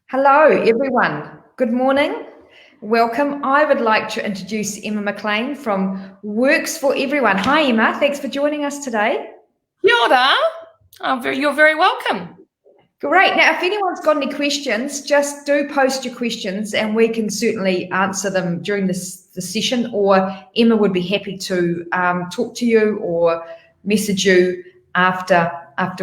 Hello, everyone. Good morning. Welcome. I would like to introduce Emma Mclean from Works for Everyone. Hi, Emma. Thanks for joining us today. Kia ora. You're very welcome. Great. Now, if anyone's got any questions, just do post your questions and we can certainly answer them during the session, or Emma would be happy to talk to you or message you after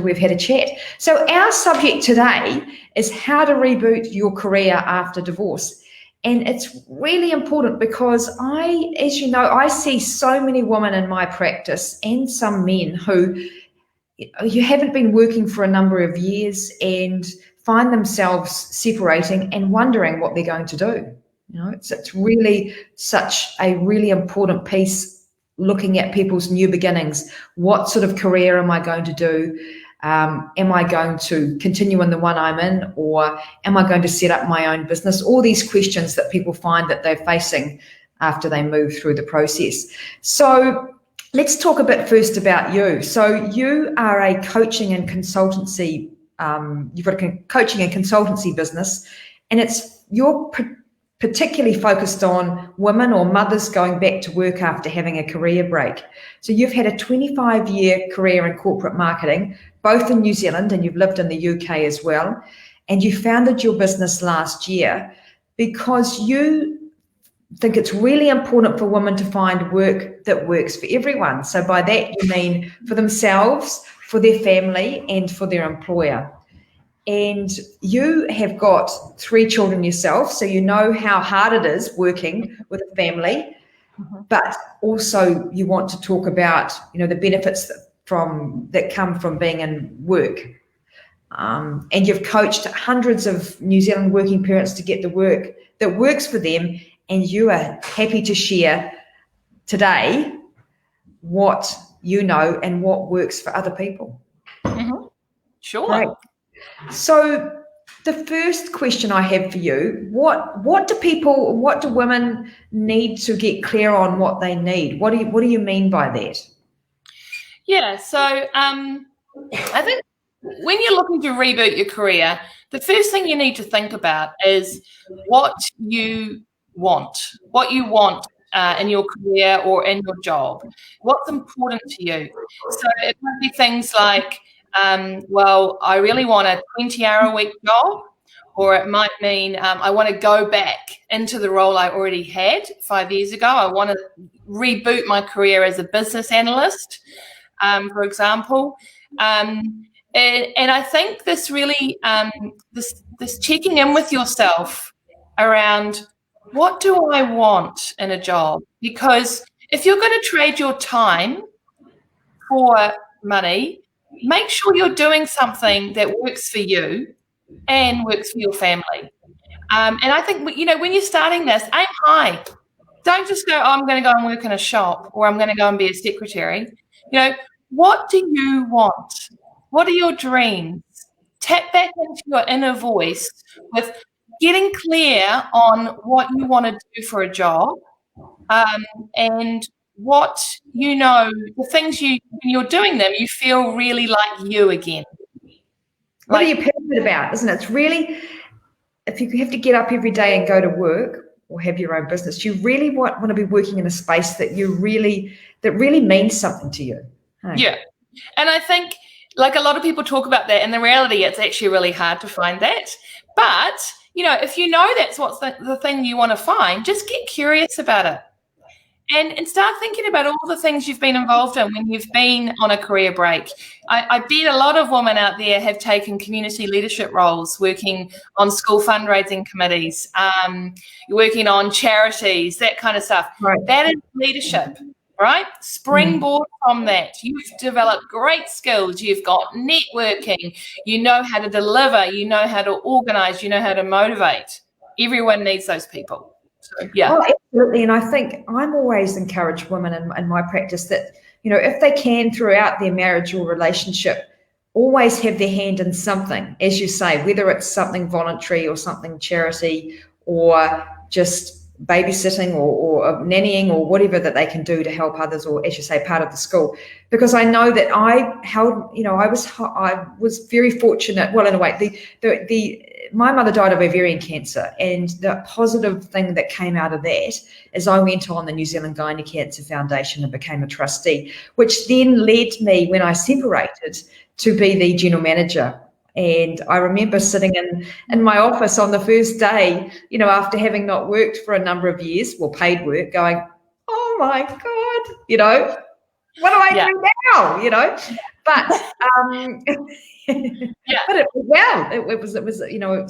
we've had a chat. So our subject today is how to reboot your career after divorce. And it's really important because as you know, I see so many women in my practice and some men who you haven't been working for a number of years and find themselves separating and wondering what they're going to do. You know, it's really such a really important piece, looking at people's new beginnings. What sort of career am I going to do? Am I going to continue in the one I'm in, or am I going to set up my own business? All these questions that people find that they're facing after they move through the process. So let's talk a bit first about you. So you are a coaching and consultancy, you've got a coaching and consultancy business, and you're particularly focused on women or mothers going back to work after having a career break. So you've had a 25-year career in corporate marketing, both in New Zealand, and you've lived in the UK as well. And you founded your business last year because you think it's really important for women to find work that works for everyone. So by that you mean for themselves, for their family, and for their employer. And you have got 3 children yourself, so you know how hard it is working with a family, but also you want to talk about, the benefits that come from being in work. And you've coached hundreds of New Zealand working parents to get the work that works for them, and you are happy to share today what you know and what works for other people. Mm-hmm. Sure. Great. So the first question I have for you, what do women need to get clear on what they need? What do you mean by that? Yeah, so I think when you're looking to reboot your career, the first thing you need to think about is what you want in your career or in your job. What's important to you? So it might be things like, I really want a 20-hour-a-week job, or it might mean I want to go back into the role I already had 5 years ago. I want to reboot my career as a business analyst, for example. And I think this really, this checking in with yourself around what do I want in a job? Because if you're going to trade your time for money, make sure you're doing something that works for you and works for your family. And I think, when you're starting this, aim high. Don't just go, I'm going to go and work in a shop, or I'm going to go and be a secretary. What do you want? What are your dreams? Tap back into your inner voice with getting clear on what you want to do for a job, and what the things when you're doing them, you feel really like you again. What are you passionate about, isn't it? It's really, if you have to get up every day and go to work or have your own business, you really want to be working in a space that really means something to you. Hey? Yeah. And I think, like, a lot of people talk about that, and the reality, it's actually really hard to find that. But, if you know that's what's the thing you want to find, just get curious about it. And start thinking about all the things you've been involved in when you've been on a career break. I bet a lot of women out there have taken community leadership roles, working on school fundraising committees, working on charities, that kind of stuff. Right. That is leadership, right? Springboard from that. You've developed great skills. You've got networking. You know how to deliver. You know how to organize. You know how to motivate. Everyone needs those people. So, yeah. Oh, absolutely. And I think I'm always encourage women in my practice that, if they can throughout their marriage or relationship, always have their hand in something, as you say, whether it's something voluntary or something charity or just babysitting or nannying or whatever that they can do to help others, or as you say, part of the school. Because I know that I was very fortunate. Well, in a way, my mother died of ovarian cancer, and the positive thing that came out of that is I went on the New Zealand Gynae Cancer Foundation and became a trustee, which then led me, when I separated, to be the general manager. And I remember sitting in my office on the first day, after having not worked for a number of years, well, paid work, going, oh my God, what do I do now? But but it was well. It was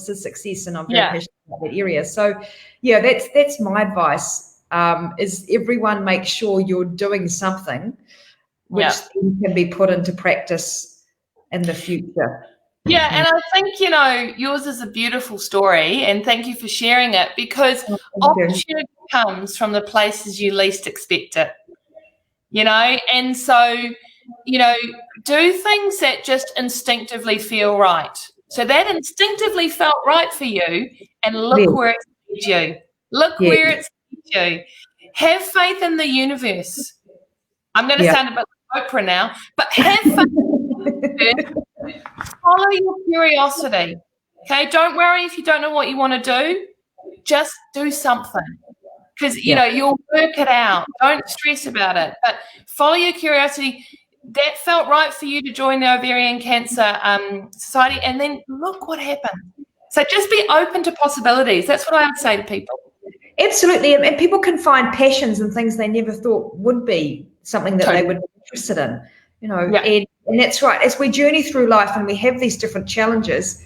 a success, and I'm very passionate about that area. So that's my advice. Is everyone make sure you're doing something which can be put into practice in the future. Yeah, and I think, yours is a beautiful story, and thank you for sharing it, because opportunity comes from the places you least expect it, and so, do things that just instinctively feel right. So that instinctively felt right for you, and look where it's led you. Look where it's led you. Have faith in the universe. I'm going to sound a bit like Oprah now, but have faith in the universe. Follow your curiosity. Okay, don't worry if you don't know what you want to do. Just do something, because you'll work it out. Don't stress about it, but follow your curiosity. That felt right for you to join the Ovarian Cancer Society, and then look what happened. So just be open to possibilities. That's what I would say to people. Absolutely, and people can find passions and things they never thought would be something that they would be interested in. And that's right. As we journey through life and we have these different challenges,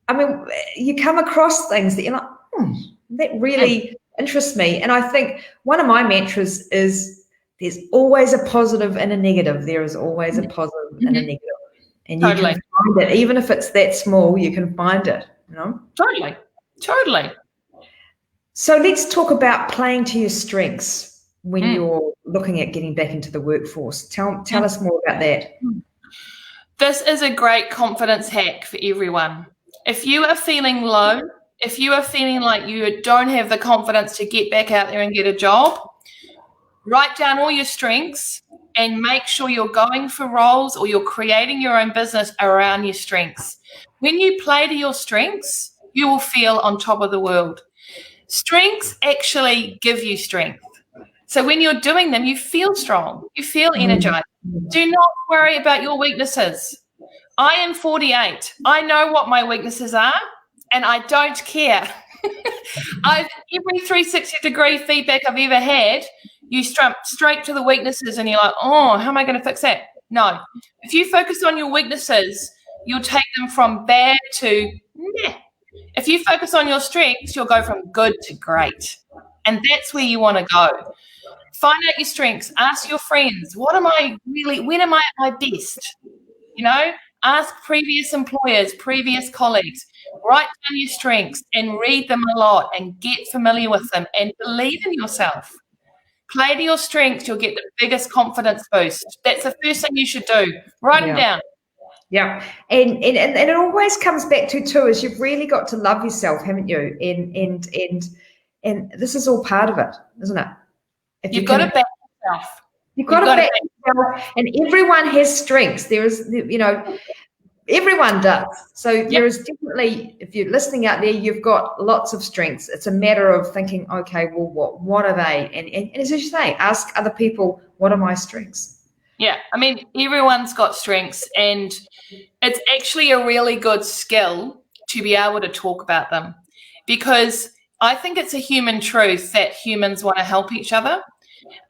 I mean, you come across things that you're like, that really interests me. And I think one of my mantras is there's always a positive and a negative. There is always a positive and a negative. And you can find it. Even if it's that small, you can find it, Totally. So let's talk about playing to your strengths when you're looking at getting back into the workforce. Tell us more about that. This is a great confidence hack for everyone. If you are feeling low, if you are feeling like you don't have the confidence to get back out there and get a job, write down all your strengths and make sure you're going for roles or you're creating your own business around your strengths. When you play to your strengths, you will feel on top of the world. Strengths actually give you strength. So when you're doing them, you feel strong, you feel energized. Do not worry about your weaknesses. I am 48. I know what my weaknesses are, and I don't care. Every 360-degree feedback I've ever had, you jump straight to the weaknesses and you're like, oh, how am I going to fix that? No. If you focus on your weaknesses, you'll take them from bad to meh. If you focus on your strengths, you'll go from good to great. And that's where you want to go. Find out your strengths. Ask your friends, when am I at my best? Ask previous employers, previous colleagues. Write down your strengths and read them a lot and get familiar with them and believe in yourself. Play to your strengths. You'll get the biggest confidence boost. That's the first thing you should do. Write them down. Yeah, and it always comes back to too is you've really got to love yourself, haven't you? And this is all part of it, isn't it? You've got to back yourself. You've got to back yourself, and everyone has strengths. There is, everyone does. So there is definitely, if you're listening out there, you've got lots of strengths. It's a matter of thinking, okay, well, what are they? And as you say, ask other people, what are my strengths? Yeah, I mean, everyone's got strengths, and it's actually a really good skill to be able to talk about them, because I think it's a human truth that humans want to help each other.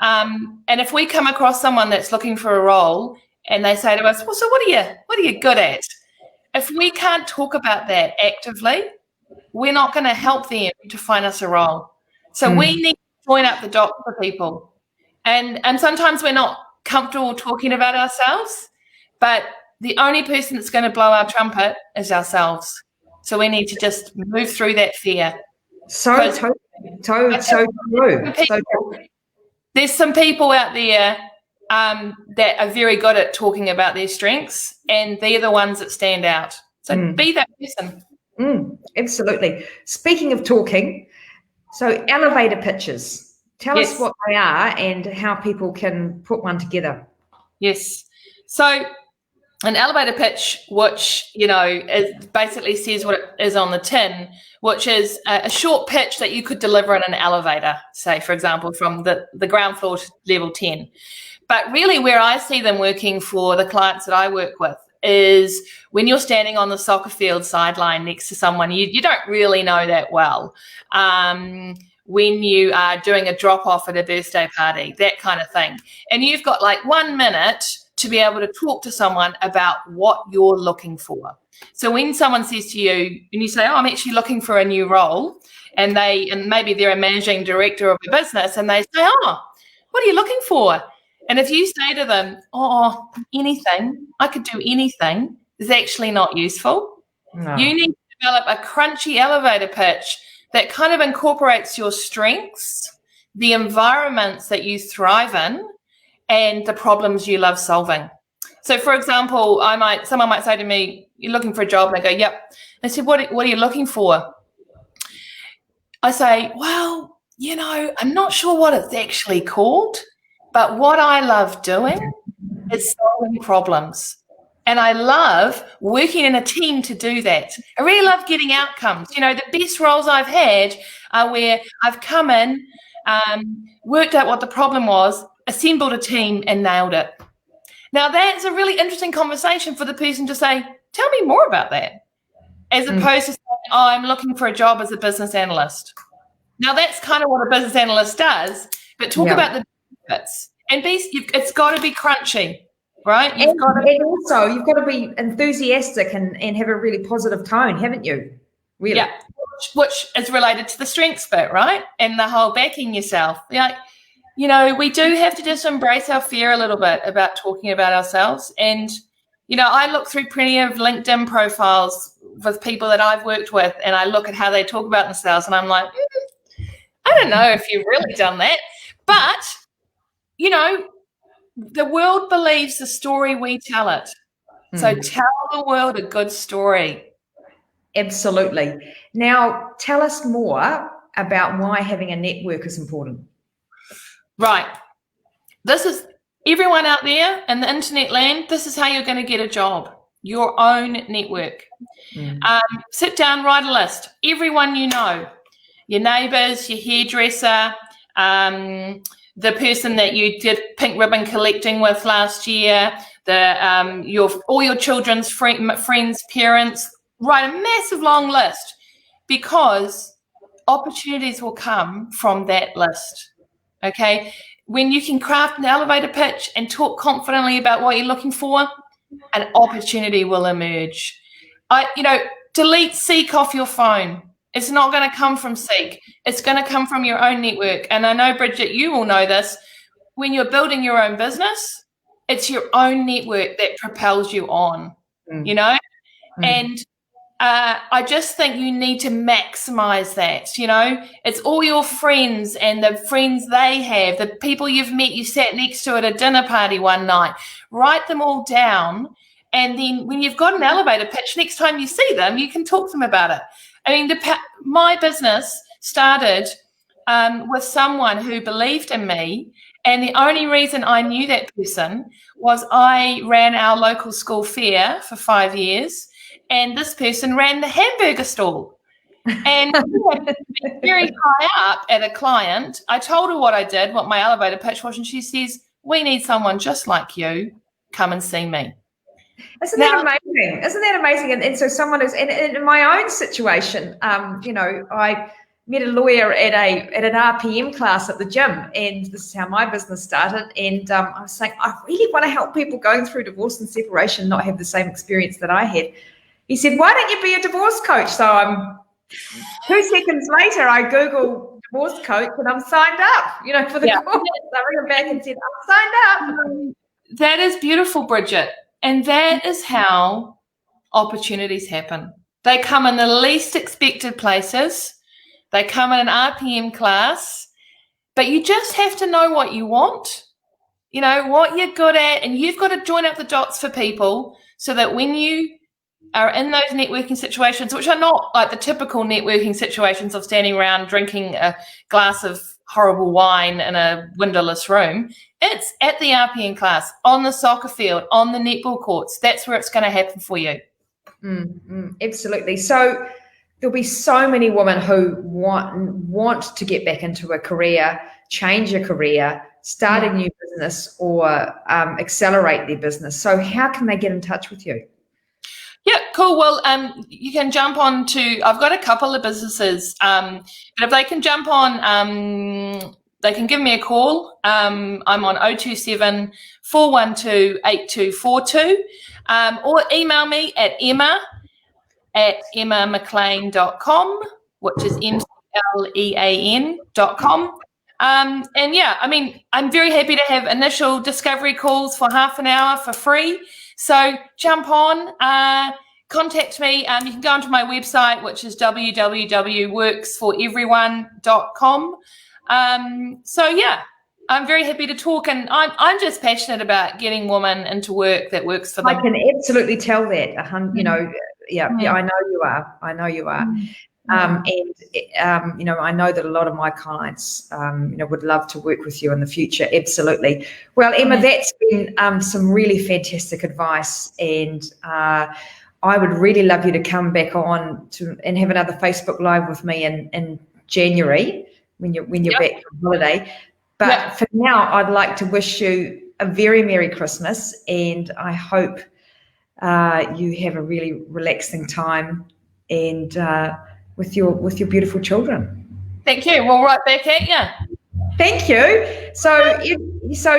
And if we come across someone that's looking for a role and they say to us, well, so what are you good at? If we can't talk about that actively, we're not going to help them to find us a role. So we need to join up the dots for people. And sometimes we're not comfortable talking about ourselves, but the only person that's going to blow our trumpet is ourselves. So we need to just move through that fear. So true. There's some people out there that are very good at talking about their strengths, and they're the ones that stand out. So be that person. Absolutely. Speaking of talking, So elevator pitches. Tell Yes. us what they are and how people can put one together. Yes. So an elevator pitch, which, you know, basically says what it is on the tin, which is a short pitch that you could deliver in an elevator, say, for example, from the ground floor to level 10. But really where I see them working for the clients that I work with is when you're standing on the soccer field sideline next to someone you don't really know that well, when you are doing a drop-off at a birthday party, that kind of thing. And you've got like 1 minute to be able to talk to someone about what you're looking for. So when someone says to you, and you say, oh, I'm actually looking for a new role, and maybe they're a managing director of a business, and they say, oh, what are you looking for? And if you say to them, oh, anything, I could do anything, is actually not useful. No. You need to develop a crunchy elevator pitch that kind of incorporates your strengths, the environments that you thrive in, and the problems you love solving. So, for example, someone might say to me, you're looking for a job, and I go, yep. They said, what are you looking for? I say, well, you know, I'm not sure what it's actually called, but what I love doing is solving problems. And I love working in a team to do that. I really love getting outcomes. You know, the best roles I've had are where I've come in, worked out what the problem was, assembled a team and nailed it. Now, that's a really interesting conversation for the person to say, tell me more about that, as opposed to saying, oh, I'm looking for a job as a business analyst. Now, that's kind of what a business analyst does, but talk about the benefits. And it's got to be crunchy, right? And also, you've got to be enthusiastic and have a really positive tone, haven't you? Really? Yeah, which is related to the strengths bit, right? And the whole backing yourself. Like, you know, we do have to just embrace our fear a little bit about talking about ourselves. And, you know, I look through plenty of LinkedIn profiles with people that I've worked with, and I look at how they talk about themselves, and I'm like, I don't know if you've really done that. But, you know, the world believes the story we tell it. So tell the world a good story. Absolutely. Now, tell us more about why having a network is important. Right. This is everyone out there in the internet land. This is how you're going to get a job. Your own network. Sit down, write a list. Everyone you know, your neighbours, your hairdresser, the person that you did pink ribbon collecting with last year, all your children's friends, parents. Write a massive long list, because opportunities will come from that list. Okay, when you can craft an elevator pitch and talk confidently about what you're looking for, an opportunity will emerge. Delete Seek off your phone. It's not going to come from Seek. It's going to come from your own network. And I know, Bridget, you will know this. When you're building your own business, it's your own network that propels you on, you know? And I just think you need to maximize that, you know? It's all your friends and the friends they have, the people you've met, you sat next to at a dinner party one night. Write them all down. And then when you've got an elevator pitch, next time you see them, you can talk to them about it. I mean, my business started with someone who believed in me, and the only reason I knew that person was I ran our local school fair for 5 years, and this person ran the hamburger stall. And very high up at a client, I told her what I did, what my elevator pitch was, and she says, we need someone just like you. Come and see me. Isn't that amazing? Isn't that amazing? And so someone is, and in my own situation, I met a lawyer at an RPM class at the gym, and this is how my business started. And I was saying, I really want to help people going through divorce and separation not have the same experience that I had. He said, why don't you be a divorce coach? So 2 seconds later, I Google divorce coach and I'm signed up, for the course. I ring him back and said, I'm signed up. That is beautiful, Bridget. And that is how opportunities happen. They come in the least expected places. They come in an RPM class, but you just have to know what you want, what you're good at, and you've got to join up the dots for people so that when you are in those networking situations, which are not like the typical networking situations of standing around drinking a glass of horrible wine in a windowless room. It's at the RPN class, on the soccer field, on the netball courts. That's where it's going to happen for you. Absolutely. So there'll be so many women who want to get back into a career, change a career, start a new business, or accelerate their business. So how can they get in touch with you? Yeah, cool. Well, you can jump on to, I've got a couple of businesses, but if they can jump on, they can give me a call. I'm on 027 412 8242, or email me at emma@emmamclean.com, which is MCLEAN.com. And yeah, I mean, I'm very happy to have initial discovery calls for half an hour for free. So jump on, contact me. You can go onto my website, which is www.worksforeveryone.com. So yeah, I'm very happy to talk, and I'm just passionate about getting women into work that works for them. I can absolutely tell that. You know, yeah, I know you are. I know you are. And you know, I know that a lot of my clients, you know, would love to work with you in the future. Absolutely. Well, Emma, that's been some really fantastic advice, and I would really love you to come back on and have another Facebook Live with me in January when you're back from holiday. But for now, I'd like to wish you a very Merry Christmas, and I hope you have a really relaxing time and with your beautiful children. Thank you. We'll right back at you. Thank you. So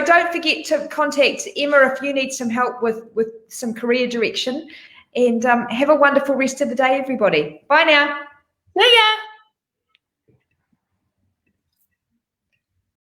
don't forget to contact Emma if you need some help with some career direction. And have a wonderful rest of the day, everybody. Bye now. See ya.